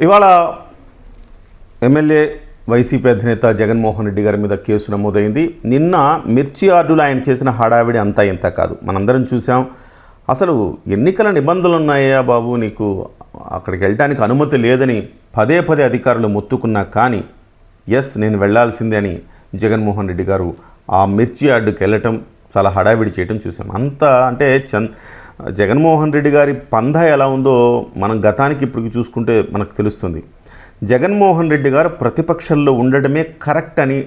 ఇవాళ MLA YCP అధినేత జగన్మోహన్ రెడ్డి గారి మీద కేసు నమోదైంది. నిన్న మిర్చి యార్డులో ఆయన చేసిన హడావిడి అంతా ఇంత కాదు, మనందరం చూసాం. అసలు ఎన్నికల నిబంధనలు ఉన్నాయా బాబు, నీకు అక్కడికి వెళ్ళడానికి అనుమతి లేదని పదే పదే అధికారులు మొత్తుకున్నా కానీ ఎస్ నేను వెళ్లాల్సిందే అని జగన్మోహన్ రెడ్డి గారు ఆ మిర్చి యార్డుకి వెళ్ళటం, చాలా హడావిడి చేయటం చూసాం. అంతా అంటే జగన్మోహన్ రెడ్డి గారి పందా ఎలా ఉందో మనం గతానికి ఇప్పటికి చూసుకుంటే మనకు తెలుస్తుంది. జగన్మోహన్ రెడ్డి గారు ప్రతిపక్షంలో ఉండడమే కరెక్ట్ అని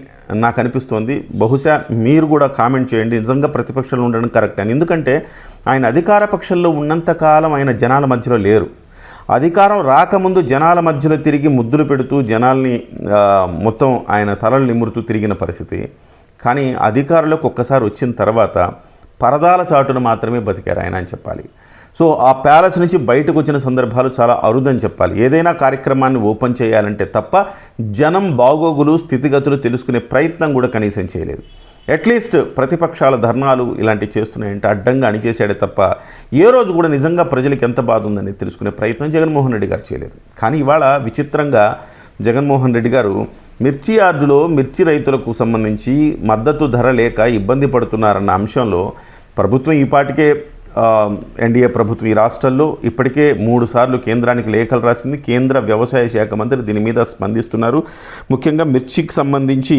నాకు అనిపిస్తోంది. బహుశా మీరు కూడా కామెంట్ చేయండి, నిజంగా ప్రతిపక్షంలో ఉండడం కరెక్ట్ అని. ఎందుకంటే ఆయన అధికార పక్షంలో ఉన్నంతకాలం ఆయన జనాల మధ్యలో లేరు. అధికారం రాకముందు జనాల మధ్యలో తిరిగి ముద్దులు పెడుతూ జనాల్ని మొత్తం ఆయన తలలు నిమురుతూ తిరిగిన పరిస్థితి. కానీ అధికారులకు ఒక్కసారి వచ్చిన తర్వాత పరదాల చాటును మాత్రమే బతికారు ఆయన అని చెప్పాలి. సో ఆ ప్యాలెస్ నుంచి బయటకు వచ్చిన సందర్భాలు చాలా అరుదని చెప్పాలి. ఏదైనా కార్యక్రమాన్ని ఓపెన్ చేయాలంటే తప్ప జనం బాగోగులు స్థితిగతులు తెలుసుకునే ప్రయత్నం కూడా కనీసం చేయలేదు. అట్లీస్ట్ ప్రతిపక్షాల ధర్నాలు ఇలాంటివి చేస్తున్నాయంటే అడ్డంగా అణిచేసాడే తప్ప ఏ రోజు కూడా నిజంగా ప్రజలకు ఎంత బాధ ఉందని తెలుసుకునే ప్రయత్నం జగన్మోహన్ రెడ్డి గారు చేయలేదు. కానీ ఇవాళ విచిత్రంగా జగన్మోహన్ రెడ్డి గారు మిర్చి యార్డులో మిర్చి రైతులకు సంబంధించి మద్దతు ధర లేక ఇబ్బంది పడుతున్నారన్న అంశంలో ప్రభుత్వం ఈపాటికే ఎన్డీఏ ప్రభుత్వం ఈ రాష్ట్రాల్లో ఇప్పటికే 3 సార్లు కేంద్రానికి లేఖలు రాసింది. కేంద్ర వ్యవసాయ శాఖ మంత్రి దీని మీద స్పందిస్తున్నారు. ముఖ్యంగా మిర్చికి సంబంధించి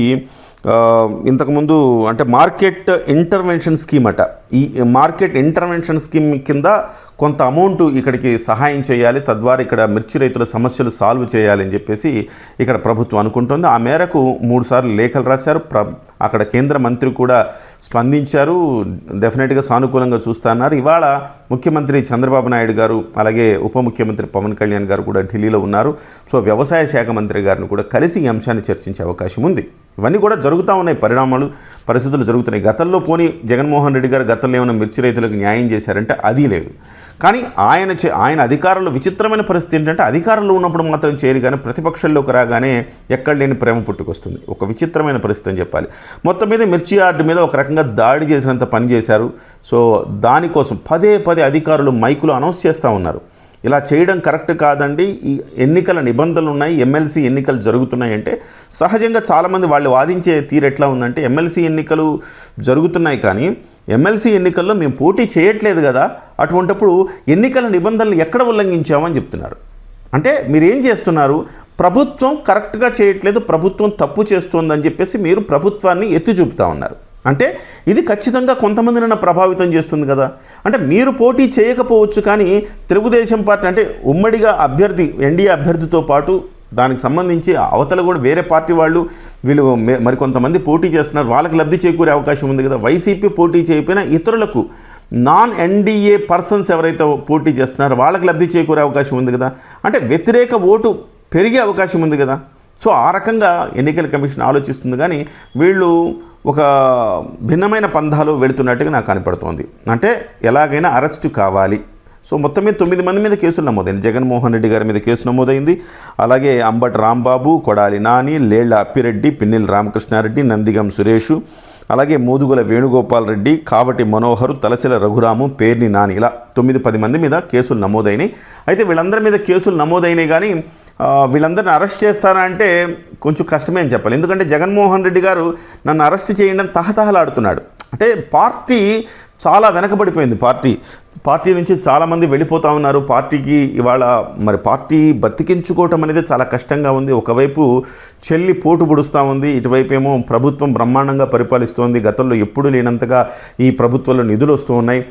ఇంతకుముందు అంటే మార్కెట్ ఇంటర్వెన్షన్ స్కీమ్ అట, ఈ మార్కెట్ ఇంటర్వెన్షన్ స్కీమ్ కింద కొంత అమౌంట్ ఇక్కడికి సహాయం చేయాలి, తద్వారా ఇక్కడ మిర్చి రైతుల సమస్యలు సాల్వ్ చేయాలని చెప్పేసి ఇక్కడ ప్రభుత్వం అనుకుంటుంది. ఆ మేరకు 3 సార్లు లేఖలు రాశారు. అక్కడ కేంద్ర మంత్రి కూడా స్పందించారు, డెఫినెట్గా సానుకూలంగా చూస్తున్నారు. ఇవాళ ముఖ్యమంత్రి చంద్రబాబు నాయుడు గారు అలాగే ఉప ముఖ్యమంత్రి పవన్ కళ్యాణ్ గారు కూడా ఢిల్లీలో ఉన్నారు. సో వ్యవసాయ శాఖ మంత్రి గారిని కూడా కలిసి ఈ అంశాన్ని చర్చించే అవకాశం ఉంది. ఇవన్నీ కూడా జరుగుతూ ఉన్నాయి, పరిస్థితులు జరుగుతున్నాయి. గతంలో పోనీ జగన్మోహన్ రెడ్డి గారు గతంలో ఏమైనా మిర్చి రైతులకు న్యాయం చేశారంటే అది లేదు. కానీ ఆయన అధికారంలో విచిత్రమైన పరిస్థితి ఏంటంటే అధికారంలో ఉన్నప్పుడు మాత్రం చేయరు, కానీ ప్రతిపక్షంలోకి రాగానే ఎక్కడ లేని ప్రేమ పుట్టుకొస్తుంది. ఒక విచిత్రమైన పరిస్థితి అని చెప్పాలి. మొత్తం మీద మిర్చి యార్డు మీద ఒక రకంగా దాడి చేసినంత పని చేశారు. సో దానికోసం పదే పదే అధికారులు మైకులో అనౌన్స్ చేస్తూ ఉన్నారు, ఇలా చేయడం కరెక్ట్ కాదండి, ఈ ఎన్నికల నిబంధనలు ఉన్నాయి, ఎమ్మెల్సీ ఎన్నికలు జరుగుతున్నాయి అంటే సహజంగా చాలామంది వాళ్ళు వాదించే తీరు ఎట్లా ఉందంటే ఎమ్మెల్సీ ఎన్నికలు జరుగుతున్నాయి కానీ ఎమ్మెల్సీ ఎన్నికల్లో మేము పోటీ చేయట్లేదు కదా, అటువంటప్పుడు ఎన్నికల నిబంధనలు ఎక్కడ ఉల్లంఘించామని చెప్తున్నారు. అంటే మీరు ఏం చేస్తున్నారు, ప్రభుత్వం కరెక్ట్గా చేయట్లేదు, ప్రభుత్వం తప్పు చేస్తోందని చెప్పేసి మీరు ప్రభుత్వాన్ని ఎత్తి చూపుతూ ఉన్నారు. అంటే ఇది ఖచ్చితంగా కొంతమందిని ప్రభావితం చేస్తుంది కదా. అంటే మీరు పోటీ చేయకపోవచ్చు కానీ తెలుగుదేశం పార్టీ అంటే ఉమ్మడిగా అభ్యర్థి ఎన్డీఏ అభ్యర్థితో పాటు దానికి సంబంధించి అవతల కూడా వేరే పార్టీ వీళ్ళు మరికొంతమంది పోటీ చేస్తున్నారు, వాళ్ళకి లబ్ధి చేకూరే అవకాశం ఉంది కదా. వైసీపీ పోటీ చేయకపోయినా ఇతరులకు నాన్ ఎన్డీఏ పర్సన్స్ ఎవరైతే పోటీ చేస్తున్నారో వాళ్ళకి లబ్ధి చేకూరే అవకాశం ఉంది కదా. అంటే వ్యతిరేక ఓటు పెరిగే అవకాశం ఉంది కదా. సో ఆ రకంగా ఎన్నికల కమిషన్ ఆలోచిస్తుంది, కానీ వీళ్ళు ఒక భిన్నమైన పంధాలు వెళుతున్నట్టుగా నాకు కనపడుతోంది. అంటే ఎలాగైనా అరెస్టు కావాలి. సో మొత్తం మీద 9 మంది మీద కేసులు నమోదైంది. జగన్మోహన్ రెడ్డి గారి మీద కేసు నమోదైంది. అలాగే అంబటి రాంబాబు, కొడాలి నాని, లేళ్ల అప్పిరెడ్డి, పిన్నెల రామకృష్ణారెడ్డి, నందిగం సురేషు, అలాగే మోదుగుల వేణుగోపాల్ రెడ్డి, కావటి మనోహరు, తలసిల రఘురాము, పేర్ని నాని, ఇలా 9-10 మంది మీద కేసులు నమోదైనాయి. అయితే వీళ్ళందరి మీద కేసులు నమోదైనాయి కానీ వీళ్ళందరిని అరెస్ట్ చేస్తారా అంటే కొంచెం కష్టమే అని చెప్పాలి. ఎందుకంటే జగన్మోహన్ రెడ్డి గారు నన్ను అరెస్ట్ చేయండి అని తహతహలాడుతున్నాడు. అంటే పార్టీ చాలా వెనకబడిపోయింది. పార్టీ నుంచి చాలామంది వెళ్ళిపోతూ ఉన్నారు. పార్టీకి ఇవాళ మరి పార్టీ బతికించుకోవటం అనేది చాలా కష్టంగా ఉంది. ఒకవైపు చెల్లి పోటు పొడుస్తూ ఉంది, ఇటువైపు ఏమో ప్రభుత్వం బ్రహ్మాండంగా పరిపాలిస్తోంది. గతంలో ఎప్పుడూ లేనంతగా ఈ ప్రభుత్వంలో నిధులు వస్తూ ఉన్నాయి.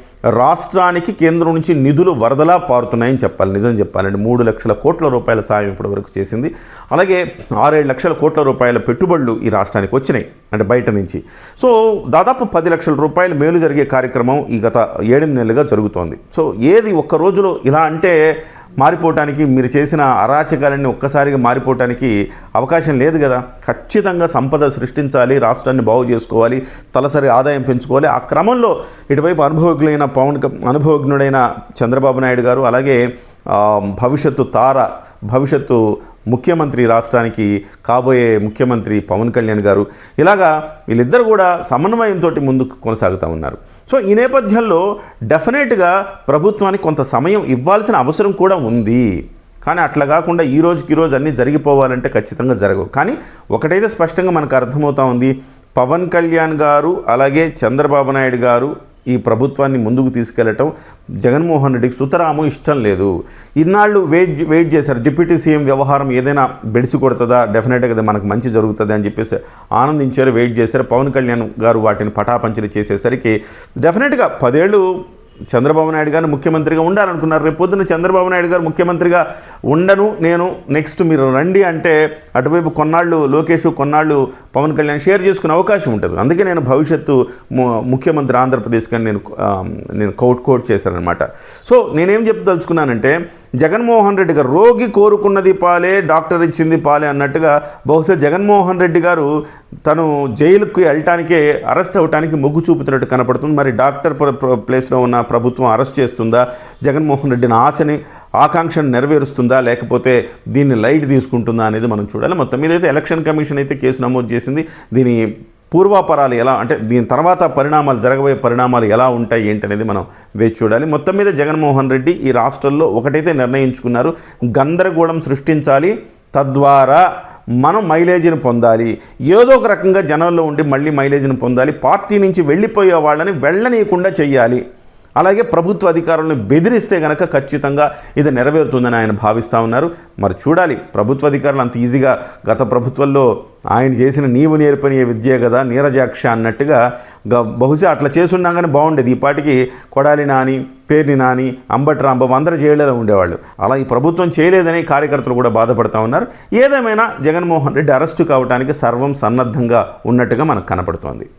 రాష్ట్రానికి కేంద్రం నుంచి నిధులు వరదలా పారుతున్నాయని చెప్పాలి. నిజం చెప్పాలంటే 3 లక్షల కోట్ల రూపాయల సాయం ఇప్పటివరకు చేసింది. అలాగే 6-7 లక్షల కోట్ల రూపాయల పెట్టుబడులు ఈ రాష్ట్రానికి వచ్చినాయి, అంటే బయట నుంచి. సో దాదాపు 10 లక్షల రూపాయలు మేలు జరిగే కార్యక్రమం ఈ గత 7 నెలలుగా జరుగుతోంది. సో ఏది ఒక్క రోజులో ఇలా అంటే మారిపోవటానికి, మీరు చేసిన అరాచకాలన్నీ ఒక్కసారిగా మారిపోవటానికి అవకాశం లేదు కదా. ఖచ్చితంగా సంపద సృష్టించాలి, రాష్ట్రాన్ని బాగు చేసుకోవాలి, తలసరి ఆదాయం పెంచుకోవాలి. ఆ క్రమంలో ఇటువైపు అనుభవజ్ఞుడైన చంద్రబాబు నాయుడు గారు, అలాగే భవిష్యత్తు ముఖ్యమంత్రి, రాష్ట్రానికి కాబోయే ముఖ్యమంత్రి పవన్ కళ్యాణ్ గారు, ఇలాగా వీళ్ళిద్దరు కూడా సమన్వయంతో ముందుకు కొనసాగుతూ ఉన్నారు. సో ఈ నేపథ్యంలో డెఫినెట్గా ప్రభుత్వానికి కొంత సమయం ఇవ్వాల్సిన అవసరం కూడా ఉంది. కానీ అట్లా కాకుండా ఈ రోజుకి ఈరోజు అన్నీ జరిగిపోవాలంటే ఖచ్చితంగా జరగవు. కానీ ఒకటైతే స్పష్టంగా మనకు అర్థమవుతా ఉంది, పవన్ కళ్యాణ్ గారు అలాగే చంద్రబాబు నాయుడు గారు ఈ ప్రభుత్వాన్ని ముందుకు తీసుకెళ్లటం జగన్మోహన్ రెడ్డికి సుతరాము ఇష్టం లేదు. ఇన్నాళ్ళు వెయిట్ చేశారు, డిప్యూటీ సీఎం వ్యవహారం ఏదైనా బెడిసి కొడుతుందా, డెఫినెట్గా మనకు మంచి జరుగుతుంది అని చెప్పేసి ఆనందించారు, వెయిట్ చేశారు. పవన్ కళ్యాణ్ గారు వాటిని పటాపంచలు చేసేసరికి డెఫినెట్గా 10 ఏళ్ళు చంద్రబాబు నాయుడు గారిని ముఖ్యమంత్రిగా ఉండాలనుకున్నారు. రేపు పొద్దున్న చంద్రబాబు నాయుడు గారు ముఖ్యమంత్రిగా ఉండను నేను, నెక్స్ట్ మీరు రండి అంటే అటువైపు కొన్నాళ్ళు లోకేష్, కొన్నాళ్ళు పవన్ కళ్యాణ్ షేర్ చేసుకునే అవకాశం ఉంటుంది. అందుకే నేను భవిష్యత్తు ముఖ్యమంత్రి ఆంధ్రప్రదేశ్ కానీ నేను కోట్ చేశానమాట. సో నేనేం చెప్పదలుచుకున్నానంటే, జగన్మోహన్ రెడ్డి గారు రోగి కోరుకున్నది పాలే, డాక్టర్ ఇచ్చింది పాలే అన్నట్టుగా బహుశా జగన్మోహన్ రెడ్డి గారు తను జైలుకి వెళ్ళటానికే, అరెస్ట్ అవ్వటానికి మొగ్గు చూపుతున్నట్టు కనపడుతుంది. మరి డాక్టర్ ప్లేస్లో ఉన్న ప్రభుత్వం అరెస్ట్ చేస్తుందా, జగన్మోహన్ రెడ్డిని ఆకాంక్షను నెరవేరుస్తుందా, లేకపోతే దీన్ని లైట్ తీసుకుంటుందా అనేది మనం చూడాలి. మొత్తం మీద అయితే ఎలక్షన్ కమిషన్ అయితే కేసు నమోదు చేసింది. దీని పూర్వాపరాలు ఎలా, అంటే దీని తర్వాత జరగబోయే పరిణామాలు ఎలా ఉంటాయి ఏంటి అనేది మనం వేచి చూడాలి. మొత్తం మీద జగన్మోహన్ రెడ్డి ఈ రాష్ట్రంలో ఒకటైతే నిర్ణయించుకున్నారు, గందరగోళం సృష్టించాలి, తద్వారా మనం మైలేజీని పొందాలి, ఏదో ఒక రకంగా జనంలో ఉండి మళ్ళీ మైలేజీని పొందాలి, పార్టీ నుంచి వెళ్ళిపోయే వాళ్ళని వెళ్ళనీయకుండా చెయ్యాలి, అలాగే ప్రభుత్వ అధికారులను బెదిరిస్తే కనుక ఖచ్చితంగా ఇది నెరవేరుతుందని ఆయన భావిస్తూ ఉన్నారు. మరి చూడాలి, ప్రభుత్వ అధికారులు అంత ఈజీగా, గత ప్రభుత్వంలో ఆయన చేసిన నీవు నేర్పని విద్య కదా నీరజాక్ష అన్నట్టుగా బహుశా అట్లా చేసున్నా కానీ బాగుండేది. ఈ పాటికి కొడాలి నాని, పేర్ని నాని, అంబటి రాంబాబు అందరూ జైళ్ళలో ఉండేవాళ్ళు. అలా ఈ ప్రభుత్వం చేయలేదని కార్యకర్తలు కూడా బాధపడుతూ ఉన్నారు. ఏదేమైనా జగన్మోహన్ రెడ్డి అరెస్టు కావడానికి సర్వం సన్నద్ధంగా ఉన్నట్టుగా మనకు కనపడుతోంది.